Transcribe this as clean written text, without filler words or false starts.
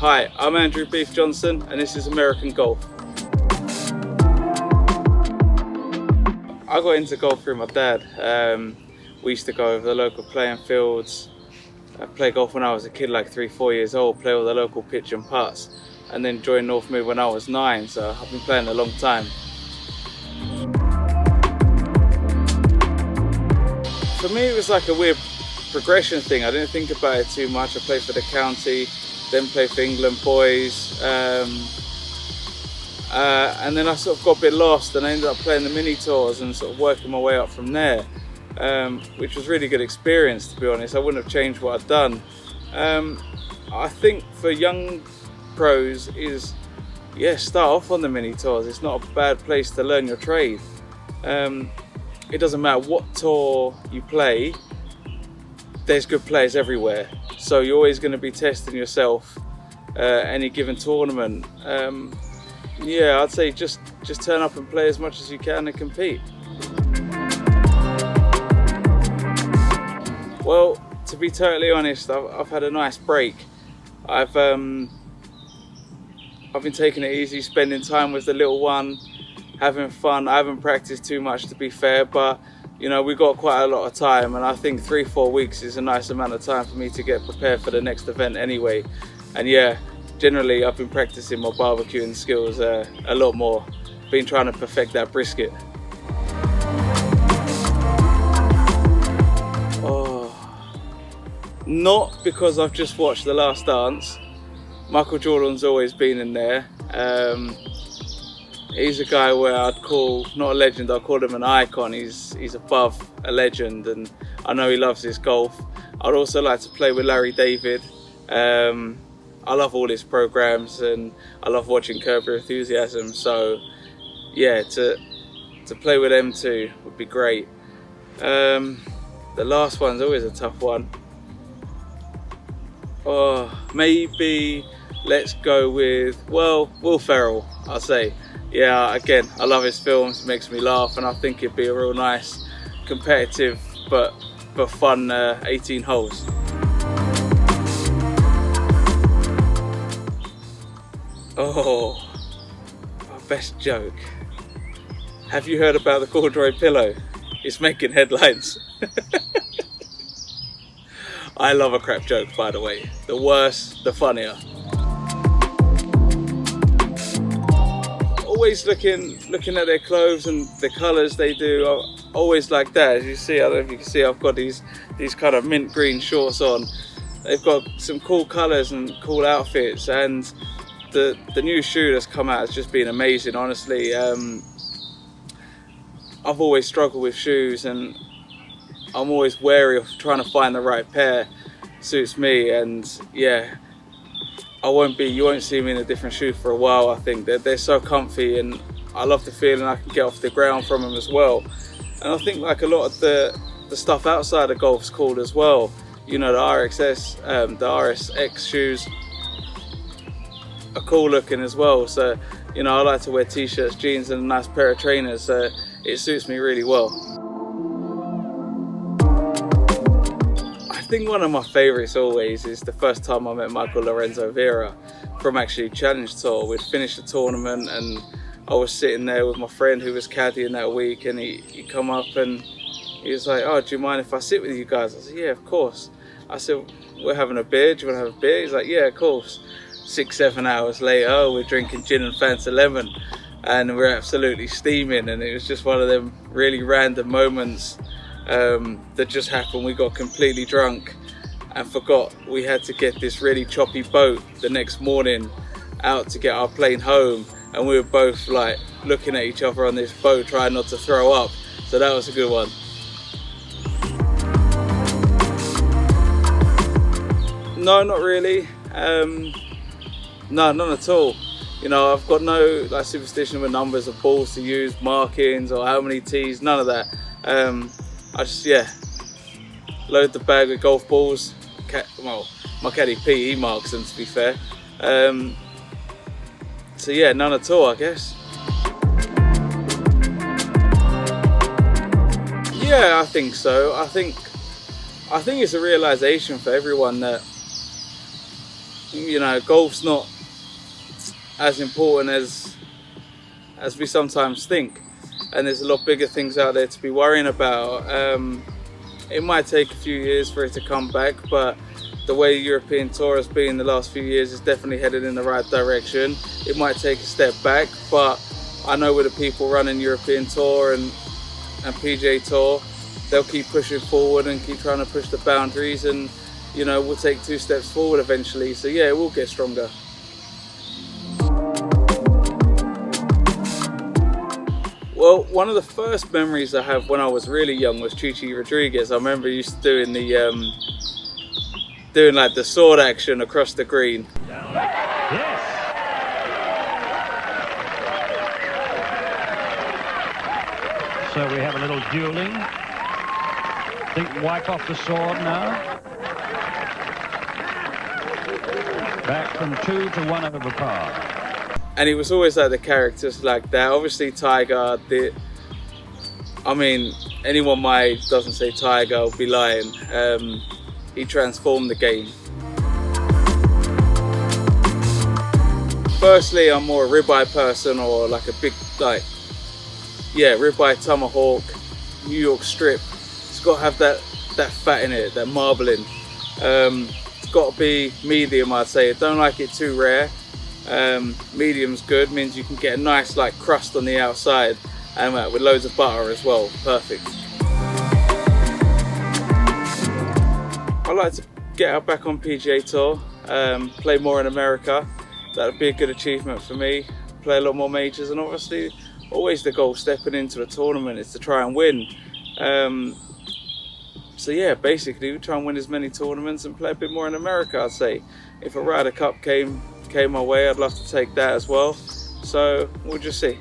Hi, I'm Andrew Beef Johnson and this is American Golf. I got into golf through my dad. We used to go over the local playing fields. I played golf when I was a kid, like 3-4 years old, play all the local pitch and putts, and then joined Northmead when I was 9, so I've been playing a long time. For me it was like a weird progression thing. I didn't think about it too much. I played for the county, then played for England boys, and then I sort of got a bit lost and I ended up playing the mini tours and sort of working my way up from there, which was really good experience, to be honest. I wouldn't have changed what I'd done. I think for young pros is, start off on the mini tours. It's not a bad place to learn your trade. It doesn't matter what tour you play, there's good players everywhere, so you're always going to be testing yourself any given tournament. I'd say just turn up and play as much as you can and compete. Well, to be totally honest, I've had a nice break. I've been taking it easy, spending time with the little one, having fun. I haven't practiced too much, to be fair, but you know, we've got quite a lot of time, and I think 3-4 weeks is a nice amount of time for me to get prepared for the next event anyway. And yeah, generally I've been practicing my barbecuing skills a lot more. Been trying to perfect that brisket. Not because I've just watched The Last Dance. Michael Jordan's always been in there. He's a guy where I'd call, not a legend, I'd call him an icon. He's above a legend, and I know he loves his golf. I'd also like to play with Larry David. I love all his programs and I love watching Curb Your Enthusiasm. So yeah, to play with them two would be great. The last one's always a tough one. Maybe let's go with, well, Will Ferrell, I'll say. Yeah, again, I love his films, it makes me laugh, and I think it'd be a real nice, competitive but fun 18 holes. Oh, my best joke. Have you heard about the corduroy pillow? It's making headlines. I love a crap joke, by the way. The worse, the funnier. Always looking at their clothes and the colours they do. I always like that. As you see, I don't know if you can see, I've got these kind of mint green shorts on. They've got some cool colours and cool outfits, and the new shoe that's come out has just been amazing, honestly. I've always struggled with shoes, and I'm always wary of trying to find the right pair suits me, and yeah, you won't see me in a different shoe for a while. I think they're so comfy, and I love the feeling I can get off the ground from them as well. And I think like a lot of the stuff outside of golf's cool as well. You know, the RSX shoes are cool looking as well. So, you know, I like to wear t-shirts, jeans and a nice pair of trainers, so it suits me really well. I think one of my favourites always is the first time I met Michael Lorenzo Vera from actually Challenge Tour. We'd finished the tournament and I was sitting there with my friend who was caddying that week, and he come up and he was like, "Oh, do you mind if I sit with you guys?" I said, "Yeah, of course." I said, "We're having a beer, do you want to have a beer?" He's like, "Yeah, of course." 6-7 hours later, we're drinking gin and Fanta lemon, and we're absolutely steaming, and it was just one of them really random moments that just happened. We got completely drunk and forgot we had to get this really choppy boat the next morning out to get our plane home, and we were both like looking at each other on this boat trying not to throw up. So that was a good one. No, not really. No, none at all. You know, I've got no like superstition with numbers of balls to use, markings, or how many tees, none of that. I just, load the bag with golf balls. Well, my caddy Pete, he marks them, to be fair. So yeah, none at all, I guess. Yeah, I think so. I think it's a realization for everyone that you know, golf's not as important as we sometimes think, and there's a lot bigger things out there to be worrying about. It might take a few years for it to come back, but the way the European Tour has been the last few years is definitely headed in the right direction. It might take a step back, but I know with the people running European Tour and PGA Tour, they'll keep pushing forward and keep trying to push the boundaries, and you know, we'll take 2 steps forward eventually. So yeah, it will get stronger. Well, one of the first memories I have when I was really young was Chichi Rodriguez. I remember used to doing the doing like the sword action across the green. Yes. So we have a little dueling. I think wipe off the sword now. Back from 2 to 1 over par. And he was always like the characters like that. Obviously Tiger did, I mean, anyone my age doesn't say Tiger will be lying. He transformed the game. Firstly, I'm more a ribeye person, or like a big, like, yeah, ribeye, tomahawk, New York strip. It's got to have that fat in it, that marbling. It's got to be medium, I'd say. I don't like it too rare. Medium's good, means you can get a nice like crust on the outside, and with loads of butter as well. Perfect. I'd like to get out back on PGA Tour, play more in America. That would be a good achievement for me. Play a lot more majors, and obviously always the goal stepping into a tournament is to try and win. So yeah, basically we try and win as many tournaments and play a bit more in America, I'd say. If a Ryder Cup came my way, I'd love to take that as well. So we'll just see.